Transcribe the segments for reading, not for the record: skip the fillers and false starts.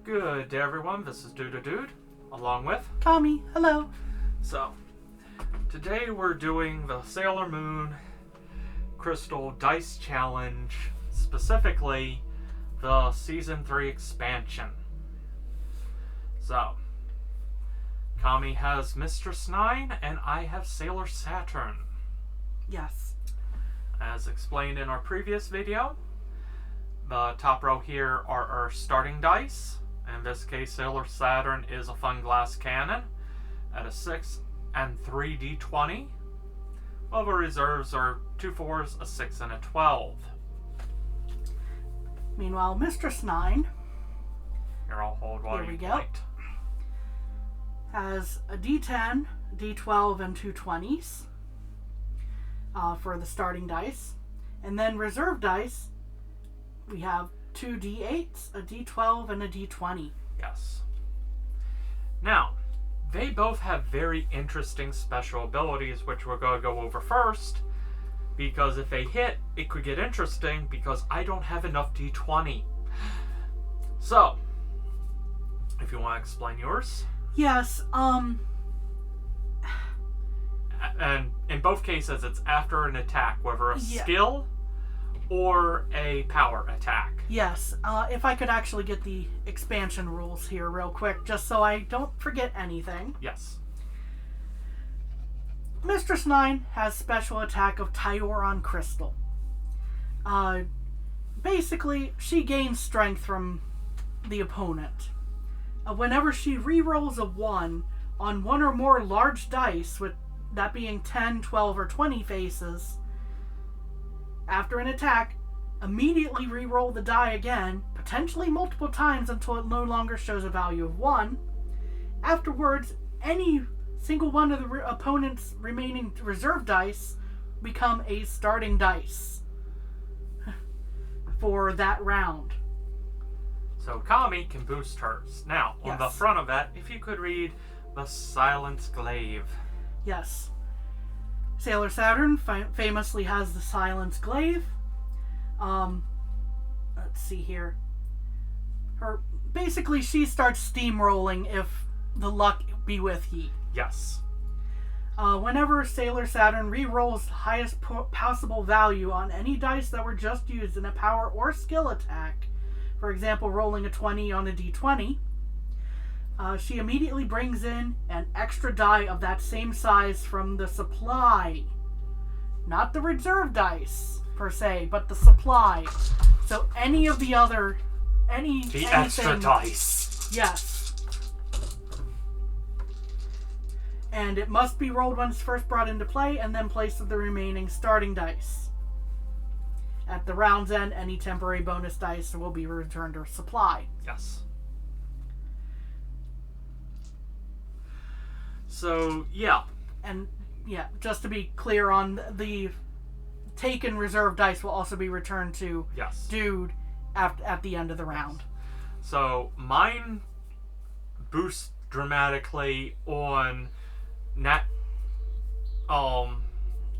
Good day, everyone. This is Dude, along with Tommy. Hello. So, today we're doing the Sailor Moon Crystal Dice Challenge, specifically the Season 3 expansion. So, Kami has Mistress 9, and I have Sailor Saturn. Yes. As explained in our previous video, the top row here are our starting dice. In this case, Sailor Saturn is a fun glass cannon at a 6 and 3 d20, while the reserves are 2 4s, a 6, and a 12. Meanwhile, Mistress 9 Here, I'll hold while Here we you go. light. has a D10, D12, and 2 20s for the starting dice. And then reserve dice, we have 2 D8s, a D12, and a D20. Yes. Now, they both have very interesting special abilities, which we're going to go over first, because if they hit, it could get interesting, because I don't have enough D20. So, if you want to explain yours. Yes, And in both cases, it's after an attack, whether a skill or a power attack. Yes. If I could actually get the expansion rules here real quick, just so I don't forget anything. Yes. Mistress 9 has special attack of Tyoron Crystal. Basically, she gains strength from the opponent. Whenever she re-rolls a 1 on one or more large dice, with that being 10, 12, or 20 faces, after an attack, immediately re-roll the die again, potentially multiple times until it no longer shows a value of 1. Afterwards, any single one of the opponent's remaining reserve dice become a starting dice for that round. So Kami can boost hers. Now, on the front of that, if you could read the Silence Glaive. Yes. Sailor Saturn famously has the Silence Glaive. Let's see here. Basically, she starts steamrolling if the luck be with ye. Yes. Whenever Sailor Saturn re-rolls the highest possible value on any dice that were just used in a power or skill attack, for example, rolling a 20 on a d20, she immediately brings in an extra die of that same size from the supply. Not the reserve dice, per se, but the supply. So any of the other... The extra dice. Yes. And it must be rolled when it's first brought into play, and then placed with the remaining starting dice. At the round's end, any temporary bonus dice will be returned to supply. Yes. So, yeah. And, yeah, just to be clear on the taken reserve dice will also be returned to Dude at the end of the round. So, mine boosts dramatically on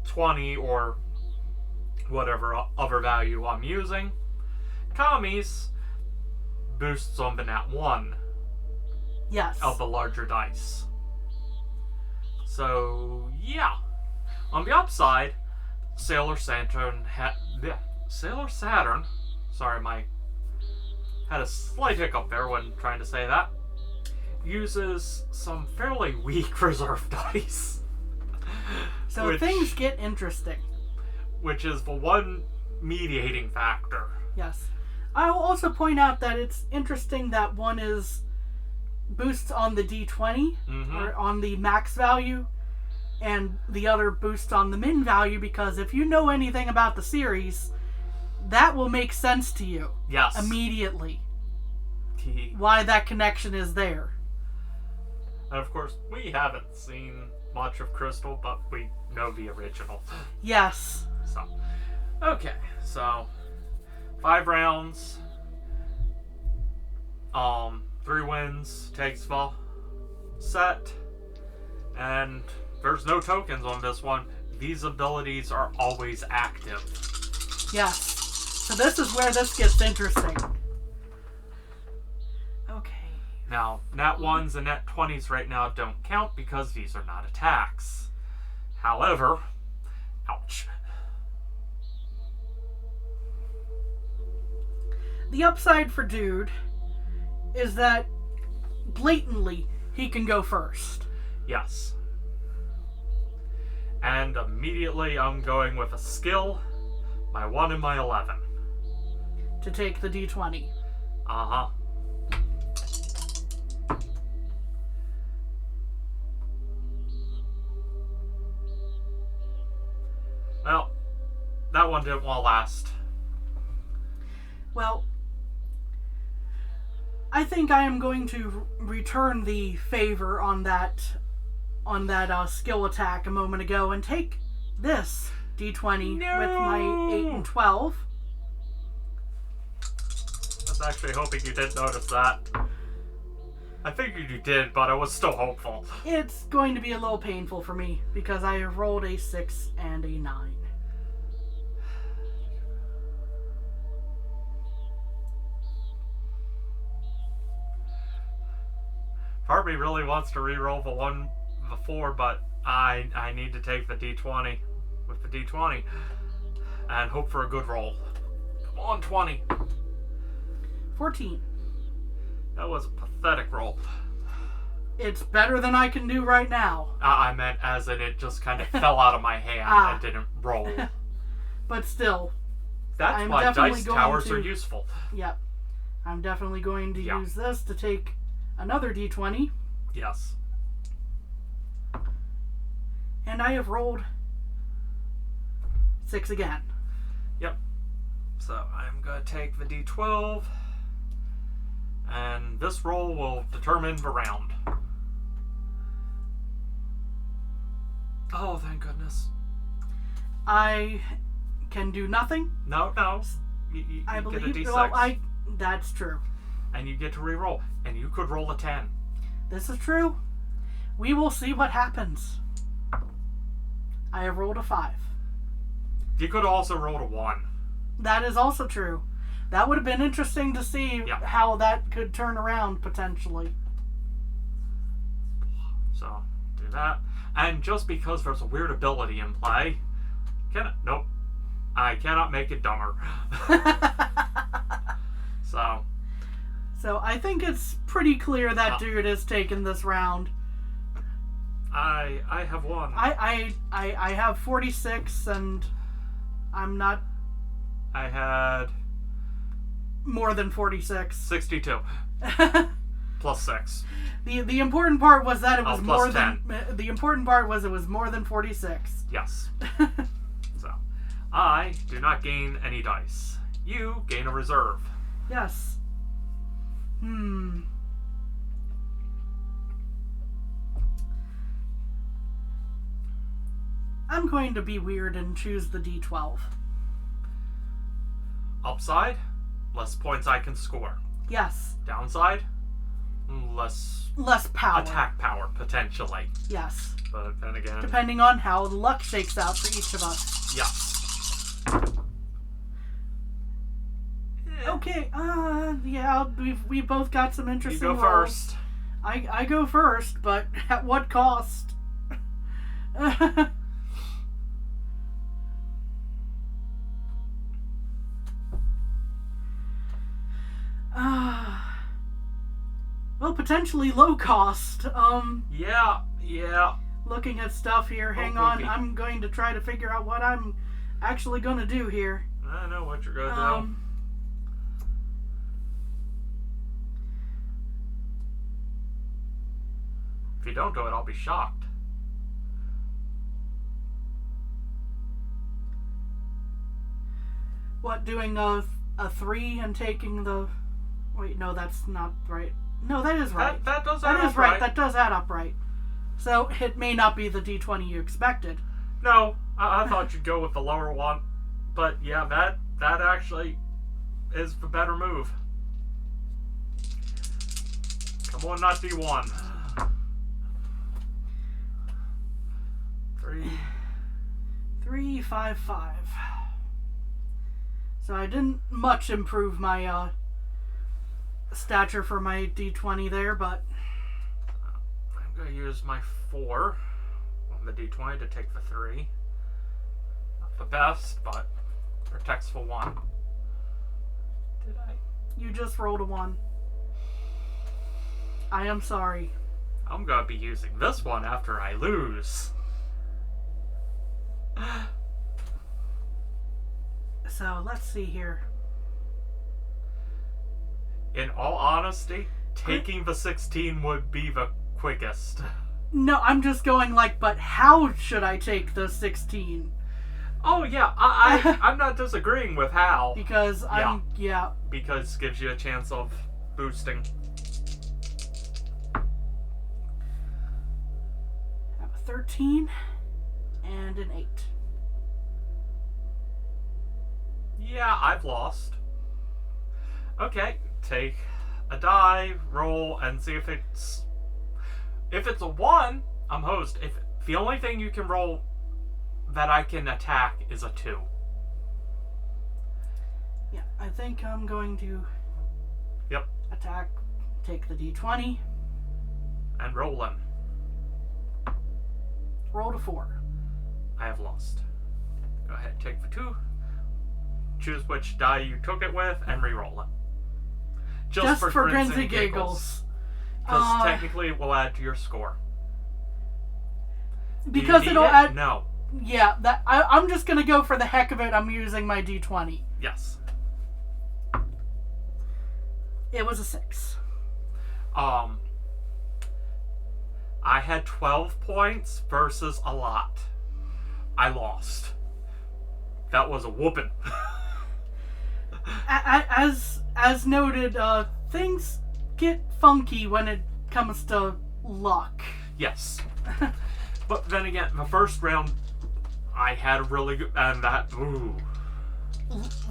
20 or whatever other value I'm using. Kami's boosts on the nat 1 of the larger dice. So, yeah. On the upside, Sailor Saturn sorry, had a slight hiccup there when trying to say that, uses some fairly weak reserve dice. So things get interesting. Which is the one mediating factor. Yes. I will also point out that it's interesting that one is boosts on the D20, or on the max value, and the other boosts on the min value, because if you know anything about the series, that will make sense to you. Yes. Immediately. Why that connection is there. And of course, we haven't seen much of Crystal, but we know the original. Yes. So, okay, so 5 rounds, 3 wins, takes the set, and there's no tokens on this one. These abilities are always active. Yes. So this is where this gets interesting. Okay. Now, nat 1s and nat 20s right now don't count because these are not attacks. However, ouch. The upside for Dude is that blatantly he can go first. Yes. And immediately I'm going with a skill, my 1 and my 11. To take the D20. Uh-huh. Well, that one didn't want to last. Well, I think I am going to return the favor on that skill attack a moment ago and take this D20 with my 8 and 12. I was actually hoping you didn't notice that. I figured you did, but I was still hopeful. It's going to be a little painful for me because I have rolled a 6 and a 9. Part of me really wants to re-roll the 4, but I need to take the D20 with the D20 and hope for a good roll. Come on, 20. 14. That was a pathetic roll. It's better than I can do right now. I meant as in it just kind of fell out of my hand and didn't roll. But still. That's why dice towers are useful. Yep. I'm definitely going to use this to take another D20. Yes. And I have rolled 6 again. Yep. So I'm going to take the D12. And this roll will determine the round. Oh, thank goodness. I can do nothing. No. You I get a believe. D6. Well, that's true. And you get to re-roll. And you could roll a 10. This is true. We will see what happens. I have rolled a 5. You could also roll a 1. That is also true. That would have been interesting to see how that could turn around potentially. So, do that. And just because there's a weird ability in play, nope. I cannot make it dumber. So I think it's pretty clear that Dude has taken this round. I have won. I have 46 and I'm not... I had... more than 46. 62. Plus 6. The important part was that it was more 10. than... The important part was it was more than 46. Yes. So, I do not gain any dice. You gain a reserve. Yes. I'm going to be weird and choose the D12. Upside, less points I can score. Yes. Downside, less power. Attack power, potentially. Yes. But then again... depending on how luck shakes out for each of us. Yes. Okay, yeah, we both got some interesting You go rolls. first. I go first, but at what cost? Well, potentially low cost. Yeah. Looking at stuff here. Hang on, I'm going to try to figure out what I'm actually going to do here. I know what you're going to do. If you don't do it, I'll be shocked. What, doing a 3 and taking the... Wait, no, that's not right. No, that is right. That does add up. That is right. That does add up right. So, it may not be the D20 you expected. No, I thought you'd go with the lower one. But yeah, that actually is the better move. Come on, not D1. 3, 5, 5. So I didn't much improve my stature for my D20 there, but I'm going to use my 4 on the D20 to take the 3. Not the best, but protects for 1. Did I? you just rolled a 1. I am sorry. I'm going to be using this one after I lose. So, let's see here. In all honesty, taking the 16 would be the quickest. No, I'm just going like, but how should I take the 16? Oh yeah, I'm not disagreeing with how. Because Because it gives you a chance of boosting. I have a 13 and an 8. Yeah, I've lost. Okay, take a die, roll, and see if it's... If it's a 1, I'm hosed. If the only thing you can roll that I can attack is a 2. Yeah, I think I'm going to attack, take the D20. And roll them. Roll to 4. I have lost. Go ahead, take the 2. Choose which die you took it with, and re-roll it. Just for grins and giggles. Because technically it will add to your score. Because it'll add... No. Yeah, I'm just going to go for the heck of it. I'm using my D20. Yes. It was a 6. I had 12 points versus a lot. I lost. That was a whooping. As noted, things get funky when it comes to luck. Yes. But then again, the first round, I had a really good... And that... Ooh.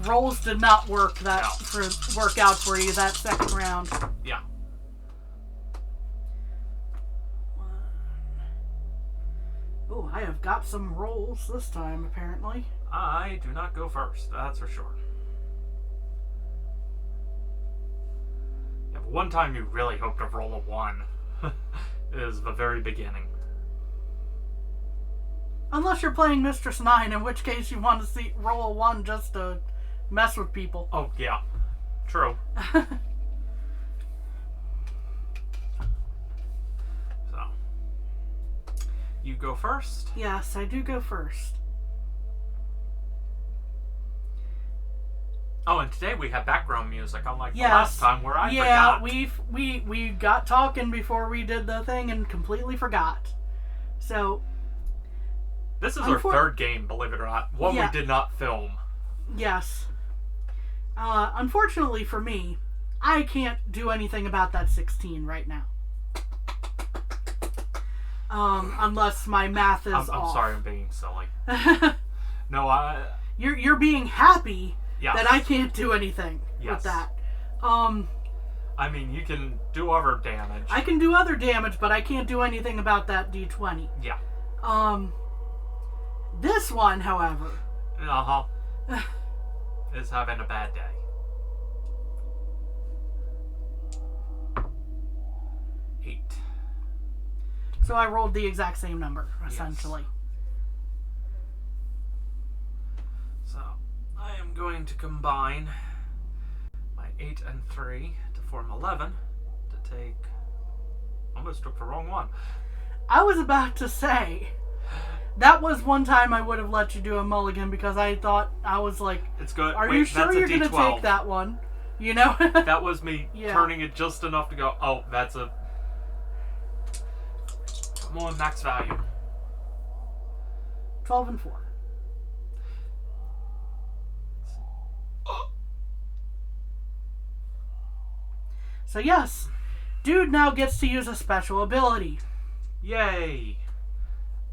Rolls did not work out for you that second round. Yeah. Oh, I have got some rolls this time, apparently. I do not go first, that's for sure. Yeah, but one time you really hope to roll a 1 is the very beginning. Unless you're playing Mistress 9, in which case you want to roll a 1 just to mess with people. Oh, yeah. True. So. You go first? Yes, I do go first. Oh, and today we have background music, unlike the last time where I forgot. Yeah, we got talking before we did the thing and completely forgot. So... This is our third game, believe it or not. One we did not film. Yes. Unfortunately for me, I can't do anything about that 16 right now. Unless my math is off. I'm sorry, I'm being silly. No, You're being happy yes. that I can't do anything with that. I mean, you can do other damage. I can do other damage, but I can't do anything about that D20. Yeah. This one, however... is having a bad day. Eight. So I rolled the exact same number, essentially. Yes. So, I am going to combine my 8 and 3 to form 11 to take... Almost took the wrong one. I was about to say... That was one time I would have let you do a mulligan because I thought, I was like, it's good. Are you sure you're going to take that one? You know? That was me turning it just enough to go, oh, that's a... Come on, max value. 12 and 4. So yes, dude now gets to use a special ability. Yay!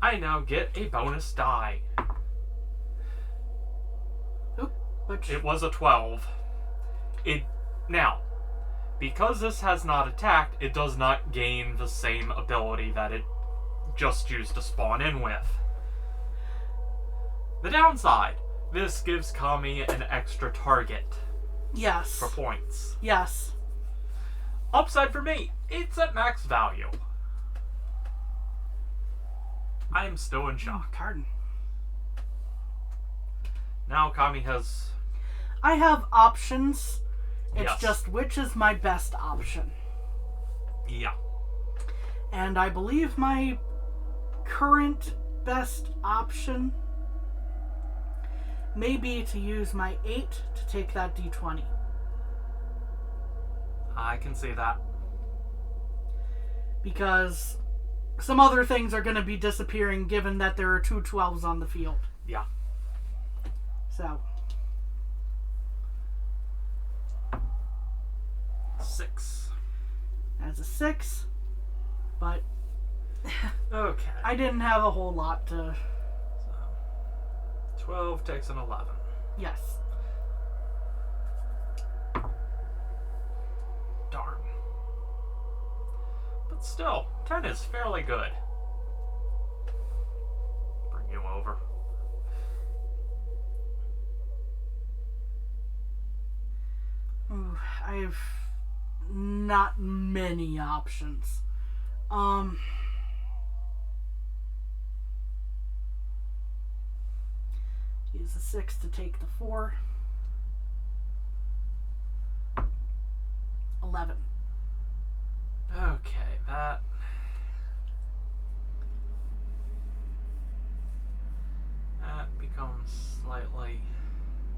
I now get a bonus die. Oop, it was a 12. Now, because this has not attacked, it does not gain the same ability that it just used to spawn in with. The downside, this gives Kami an extra target. Yes. For points. Yes. Upside for me, it's at max value. I am still in shock. Pardon. Now Kami has... I have options. It's Yes. just which is my best option. Yeah. And I believe my current best option may be to use my 8 to take that d20. I can see that. Because some other things are going to be disappearing given that there are 2 12s on the field. Yeah. So, 6. as a 6, but Okay. I didn't have a whole lot to... So, 12 takes an 11. Yes. Darn. But still, 10 is fairly good. Bring you over. Ooh, I have not many options. Use the 6 to take the 4. 11. Okay, that becomes slightly...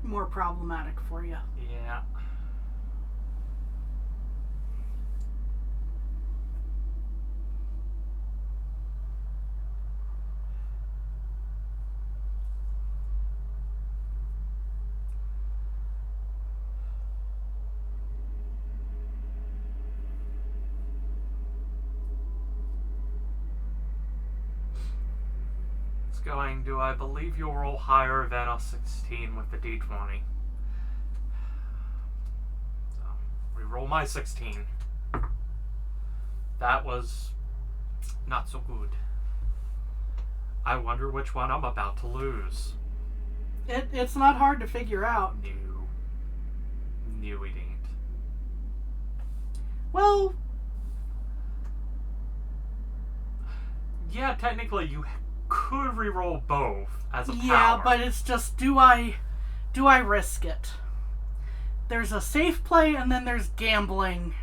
More problematic for you. Yeah. Going, do I believe you'll roll higher than a 16 with the d20? So, re-roll my 16. That was not so good. I wonder which one I'm about to lose. It's not hard to figure out. No, it ain't. Well, Yeah, technically you could re-roll both as a yeah, power. but it's just do I risk it? There's a safe play and then there's gambling,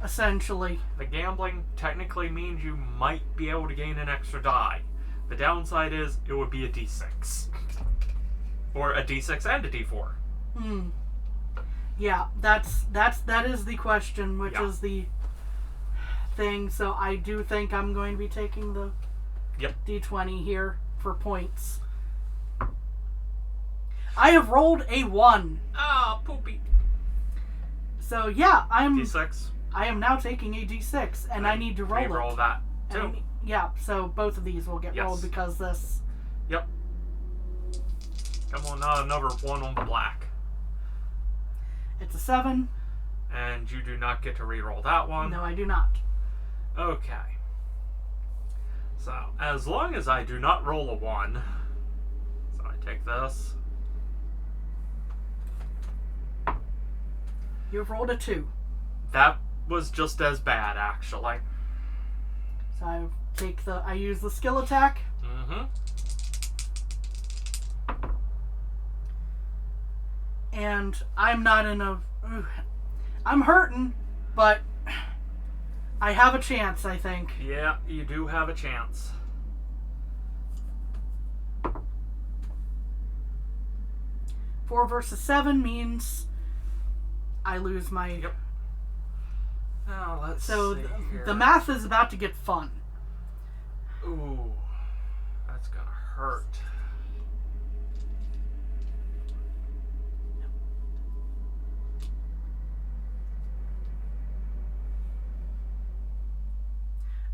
essentially. The gambling technically means you might be able to gain an extra die. The downside is it would be a d6. Or a d6 and a d4. Yeah, that is the question, which Yeah. is the thing. So I do think I'm going to be taking the d20 here for points. I have rolled a 1. Ah, poopy. So yeah, D6. I am now taking a d6, and I need to roll it. Roll that And too. yeah, so both of these will get Yes. rolled because this. Yep. Come on, now another one on the black. It's a 7. And you do not get to re-roll that one. No, I do not. Okay. So, as long as I do not roll a 1, so I take this. You've rolled a 2. That was just as bad, actually. So I use the skill attack. Mm-hmm. And I'm not in a... I'm hurting, but I have a chance, I think. Yeah, you do have a chance. Four versus 7 means I lose my... Yep. Now, let's So see here. the math is about to get fun. Ooh, that's gonna hurt.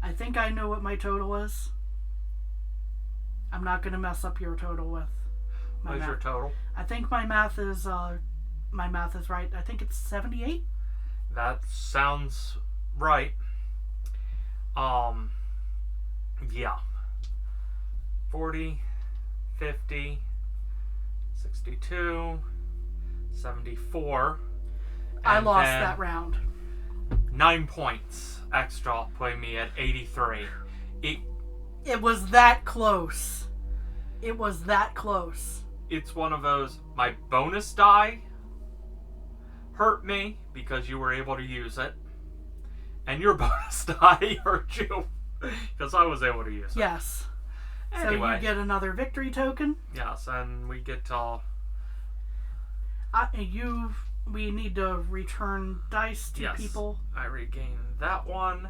I think I know what my total is. I'm not going to mess up your total with my What's math. your total? I think my math is right. I think it's 78. That sounds right. Yeah. 40, 50, 62, 74. I and lost then that round. 9 points extra, putting me at 83. It was that close. It was that close. It's one of those, my bonus die hurt me because you were able to use it. And your bonus die hurt you because I was able to use it. Yes. Anyway. So you get another victory token. Yes, and we get to... We need to return dice to people. I regain that one.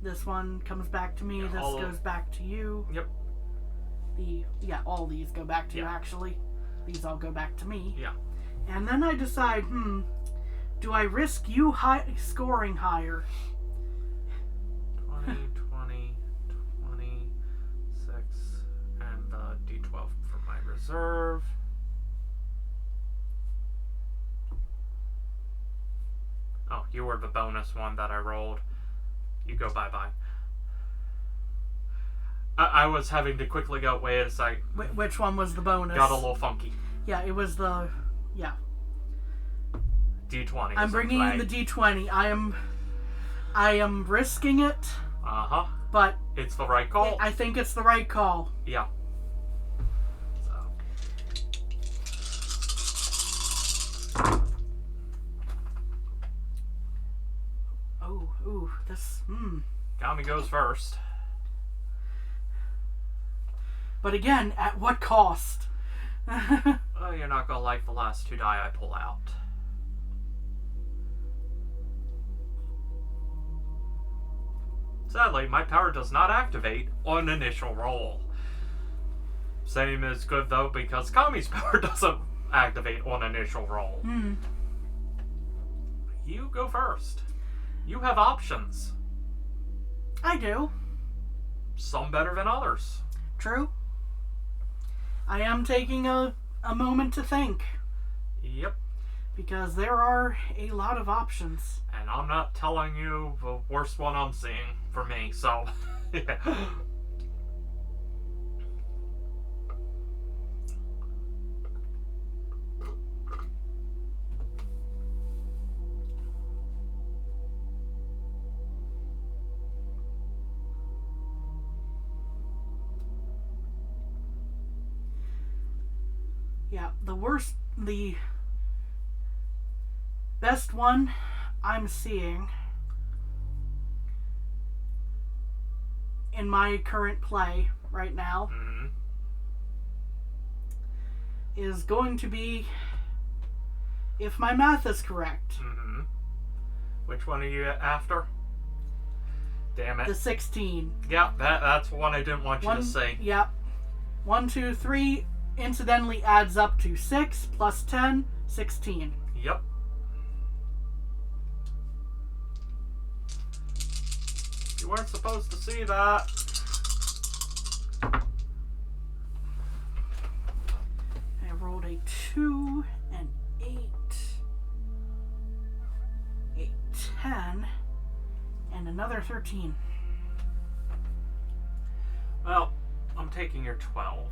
This one comes back to me. Yeah, this goes back to you. Yep. All these go back to you, actually. These all go back to me. Yeah. And then I decide, do I risk you scoring higher? 20, 20, 26, and the D12 for my reserve. Oh, you were the bonus one that I rolled. You go bye-bye. I was having to quickly go, wait a sec. Which one was the bonus? Got a little funky. Yeah, it was the... Yeah. D20. I'm bringing in the D20. I am risking it. Uh-huh. But... It's the right call. I think it's the right call. Yeah. Ooh, this... Kami goes first. But again, at what cost? Oh, you're not gonna like the last 2 die I pull out. Sadly, my power does not activate on initial roll. Same is good though, because Kami's power doesn't activate on initial roll. You go first. You have options. I do. Some better than others. True. I am taking a moment to think. Yep. Because there are a lot of options. And I'm not telling you the worst one I'm seeing for me, so... yeah. Yeah, the best one I'm seeing in my current play right now is going to be, if my math is correct. Which one are you after? Damn it. The 16. Yep, that's one I didn't want you to say. Yep. 1, 2, 3 incidentally adds up to 6 plus 10, 16. Yep. You weren't supposed to see that. I rolled a 2, an 8, a 10, and another 13. Well, I'm taking your 12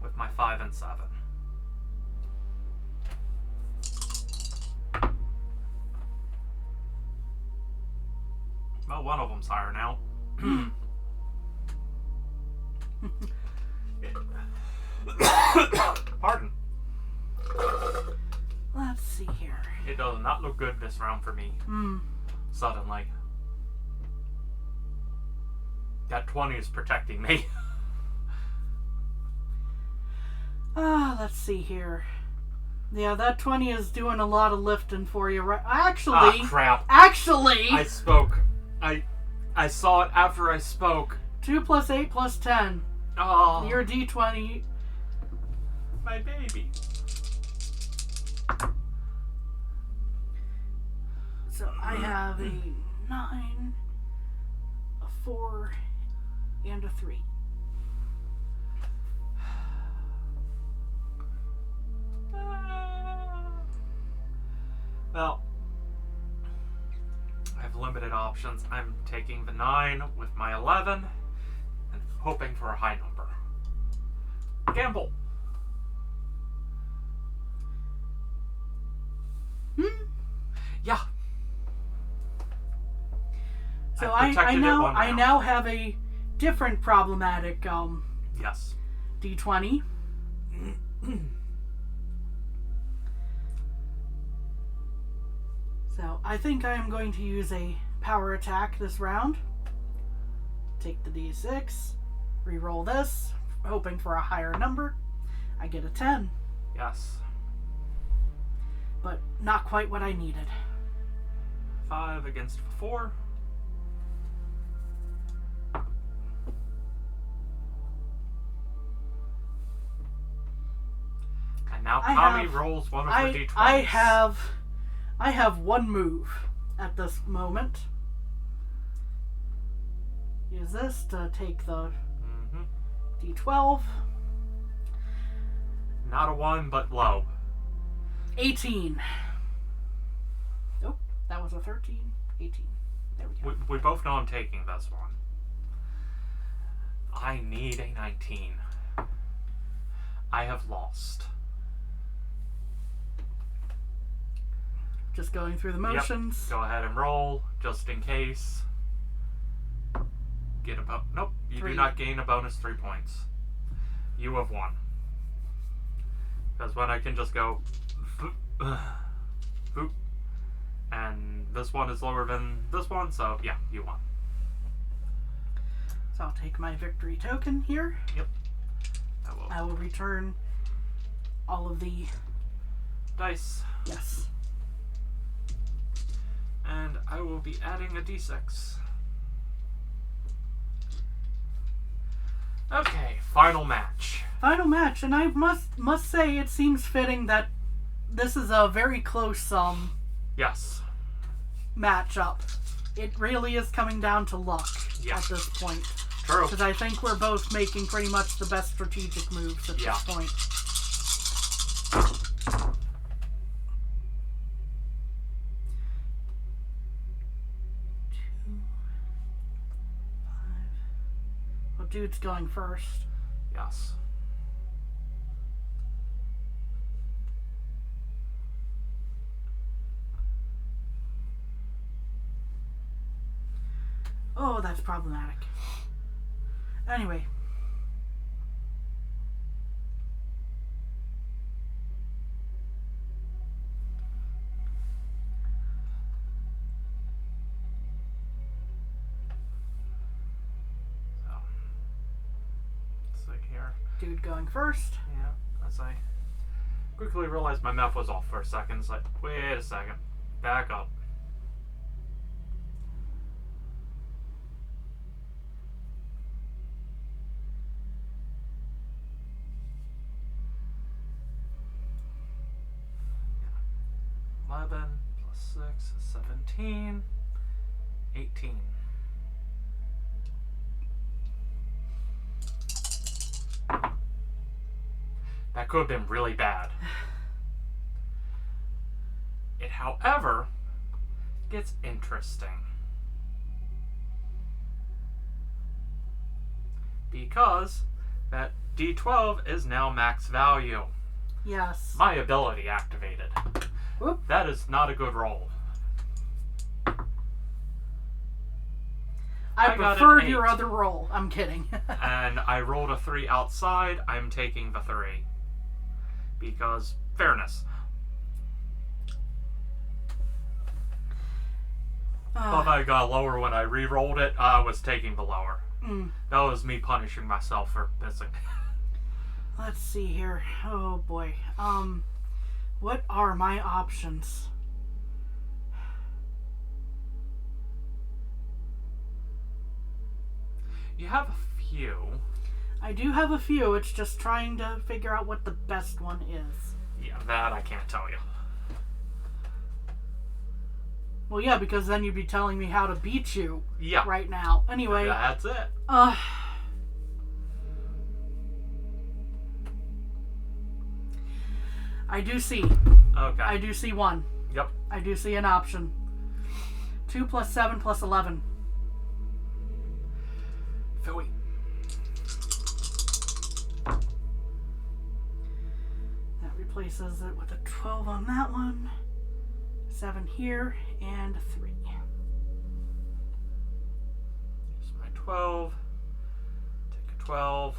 with my 5 and 7. Well, one of them's higher now. Pardon. Let's see here. It does not look good this round for me. Suddenly. That 20 is protecting me. Let's see here. Yeah, that 20 is doing a lot of lifting for you, right? Actually, crap. Actually, I spoke. I saw it after I spoke. 2 plus 8 plus 10. Oh, Your D20. my baby. So I have a 9, a 4, and a 3. Well, I have limited options. I'm taking the 9 with my 11 and hoping for a high number. Gamble. Yeah. So I protected it one I round. now have a different problematic Yes. D20. So I think I am going to use a power attack this round. Take the D6, re-roll this, hoping for a higher number. I get a 10, Yes. but not quite what I needed. 5 against 4. And now Kami rolls one of her d20s. I have one move at this moment. Use this to take the D12. Not a 1, but low. 18. Nope, that was a 13. 18. There we go. We both know I'm taking this one. I need a 19. I have lost. Just going through the motions. Yep. Go ahead and roll, just in case. Get a nope, you 3. do not gain a bonus 3 points. You have won. Because when I can just go boop, and this one is lower than this one, so yeah, you won. So I'll take my victory token here. Yep. I will return all of the dice. Yes. And I will be adding a d6. Okay, final match. Final match, and I must say it seems fitting that this is a very close Yes. matchup. It really is coming down to luck Yeah. at this point. True. Because I think we're both making pretty much the best strategic moves at Yeah. this point. Well, dude's going first. Yes. Oh, that's problematic. Anyway. So, let's see here. Dude going first. Yeah, as I quickly realized my math was off for a second. It's like, wait a second. Back up. Yeah. 11 plus 6 is 17. 18. That could have been really bad. It, however, gets interesting. Because that D12 is now max value. Yes. My ability activated. Whoop. That is not a good roll. I got an preferred 8. your other roll. I'm kidding. And I rolled a 3 outside. I'm taking the 3. Because fairness. Thought I got lower when I re-rolled it. I was taking the lower. That was me punishing myself for missing. Let's see here. Oh boy. What are my options? You have a few. I do have a few. It's just trying to figure out what the best one is. Yeah, that I can't tell you. Well, yeah, because then you'd be telling me how to beat you Yeah. right now. Anyway, That's it. I do see. Okay. I do see one. Yep. I do see an option. 2 plus 7 plus 11. Philly. That replaces it with a 12 on that one. 7 here, and 3. 12. Take a 12.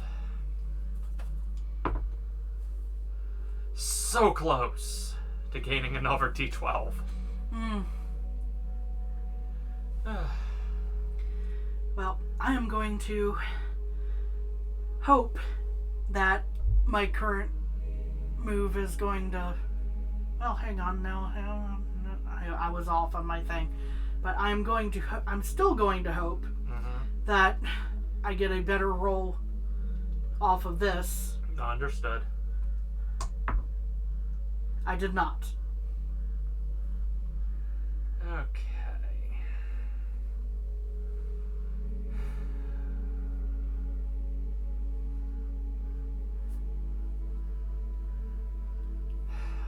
So close to gaining another D12. Well, I am going to hope that my current move is going to... Well, hang on now. I was off on my thing. But I'm still going to hope that I get a better roll off of this. Understood. I did not. Okay.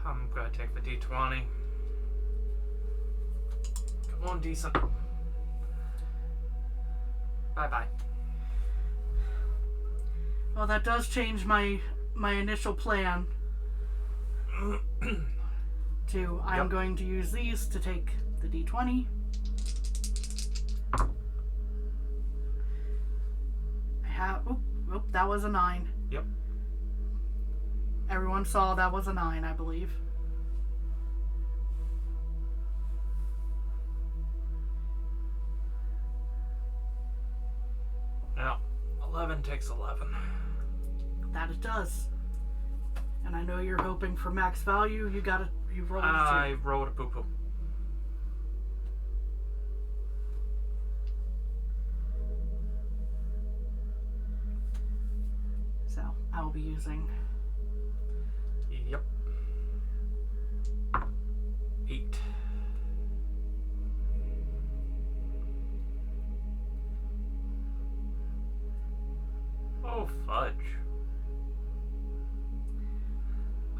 I'm gonna take the D20. Come on, decent. Bye-bye. Well, that does change my initial plan. I'm going to use these to take the D20. I have... Oop, that was a 9. Yep. Everyone saw that was a 9, I believe. Now, 11 takes 11. That it does. And I know you're hoping for max value. You rolled a 3. I rolled a poo-poo. So, I will be using... Yep. 8. Oh, fudge.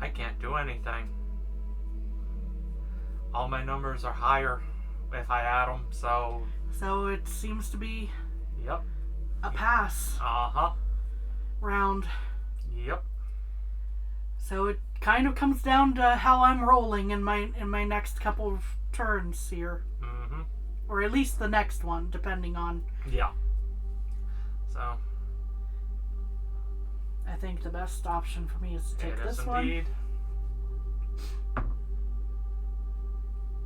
I can't do anything. All my numbers are higher if I add them, so... So it seems to be Yep. a pass Uh-huh. round. Yep. So it kind of comes down to how I'm rolling in my next couple of turns here. Mm-hmm. Or at least the next one, depending on... Yeah. So... I think the best option for me is to take it is this one. indeed.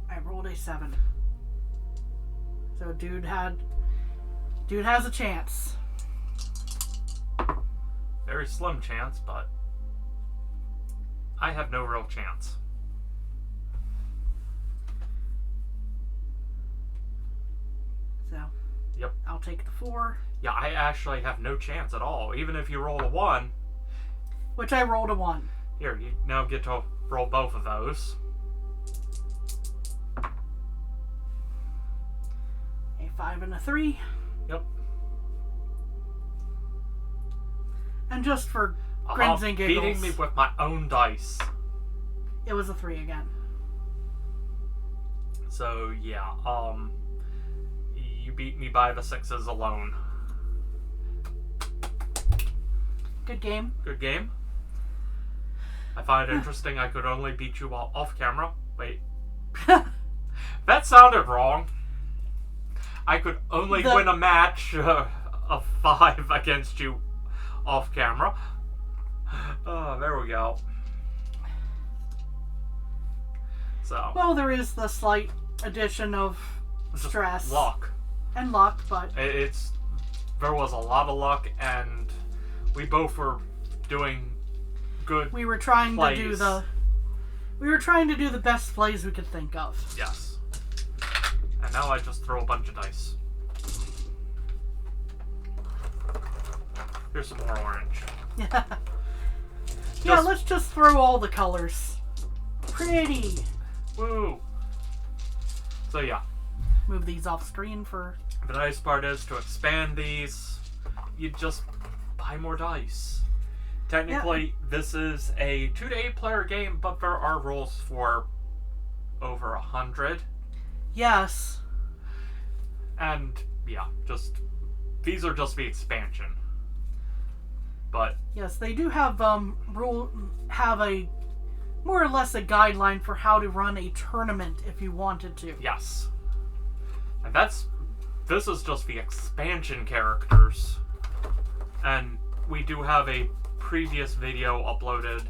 I rolled a 7. So dude has a chance. Very slim chance, but I have no real chance. So Yep. I'll take the 4. Yeah, I actually have no chance at all. Even if you roll a 1, Which I rolled a 1. here, you now get to roll both of those. A 5 and a 3. Yep. And just for grins and giggles, beating me with my own dice. it was a 3 again. So, yeah, you beat me by the 6s alone. Good game. Good game. I find it interesting I could only beat you while off camera. Wait. That sounded wrong. I could only win a match of 5 against you off camera. Oh, there we go. So. Well, there is the slight addition of stress. Luck. And luck, but... There was a lot of luck, and we both were doing good We were trying plays. to do the best plays we could think of. Yes. And now I just throw a bunch of dice. Here's some more orange. Yeah, let's just throw all the colors. Pretty. Woo! So yeah, Move these off screen for... the nice part is to expand these, you just buy more dice. Technically, this is a 2 to 8 player game, but there are rules for over 100. Yes. And yeah, these are just the expansion. But Yes, they do have a more or less a guideline for how to run a tournament if you wanted to. yes, and that's this is just the expansion characters. And we do have a previous video uploaded,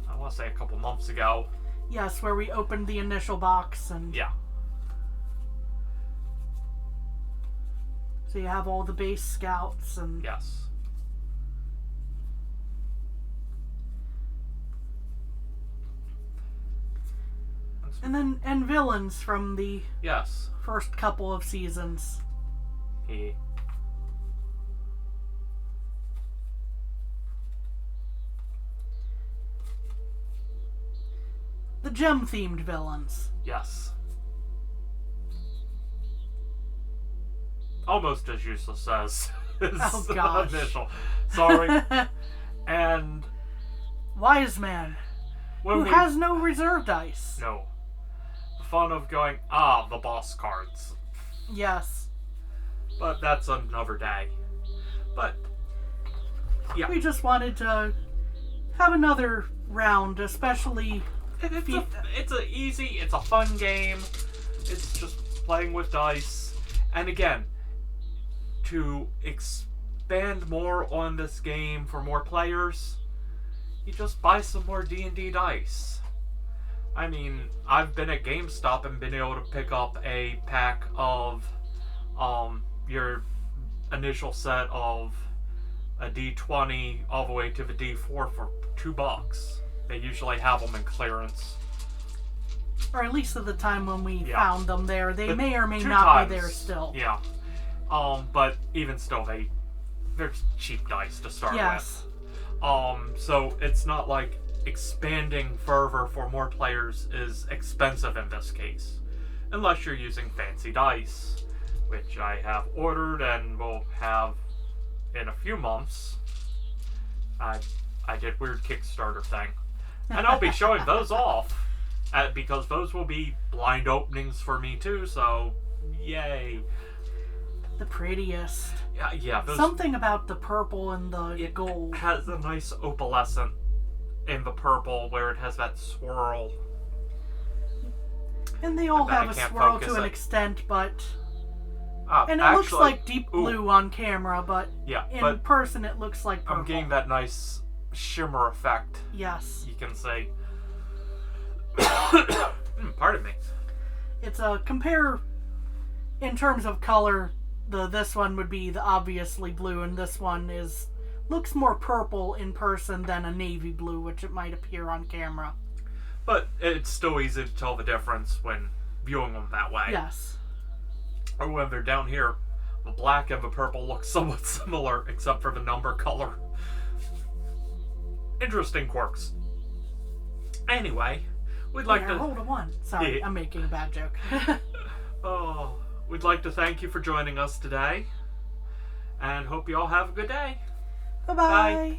I want to say a couple months ago. Yes, where we opened the initial box and... Yeah. So you have all the base scouts and... Yes. And villains from the Yes. first couple of seasons. He. The gem-themed villains. Yes. Almost as useless as his Oh, gosh. initial. Sorry. And Wise Man, when who we has no reserve dice. no, the fun of going the boss cards, Yes. but that's another day. But yeah, We just wanted to have another round, especially... it's a easy, it's a fun game. It's just playing with dice, and again, to expand more on this game for more players, you just buy some more D&D dice. I mean, I've been at GameStop and been able to pick up a pack of your initial set of a D20 all the way to the D4 for $2. They usually have them in clearance. Or at least at the time when we Yeah. found them there. They But may or may 2 not times, be there still. Yeah. But even still, they're cheap dice to start Yes. with. So it's not like expanding further for more players is expensive in this case. Unless you're using fancy dice, which I have ordered and will have in a few months. I did weird Kickstarter thing. And I'll be showing those off. Because those will be blind openings for me too, so yay. The prettiest. Yeah, those, Something about the purple and the it gold. has a nice opalescent in the purple where it has that swirl. And they all I bet have I a can't swirl focus to an it. extent, but... Actually, And it looks like deep blue on camera, but Yeah, in but person it looks like purple. I'm getting that nice shimmer effect, Yes. you can say. Pardon me. It's a compare in terms of color. This one would be the obviously blue, and this one looks more purple in person than a navy blue, which it might appear on camera. But it's still easy to tell the difference when viewing them that way. Yes. Or when they're down here, the black and the purple look somewhat similar, except for the number color. Interesting quirks. Anyway, we'd like to... Hold on one. Sorry, Yeah. I'm making a bad joke. We'd like to thank you for joining us today, and hope you all have a good day. Bye-bye. Bye.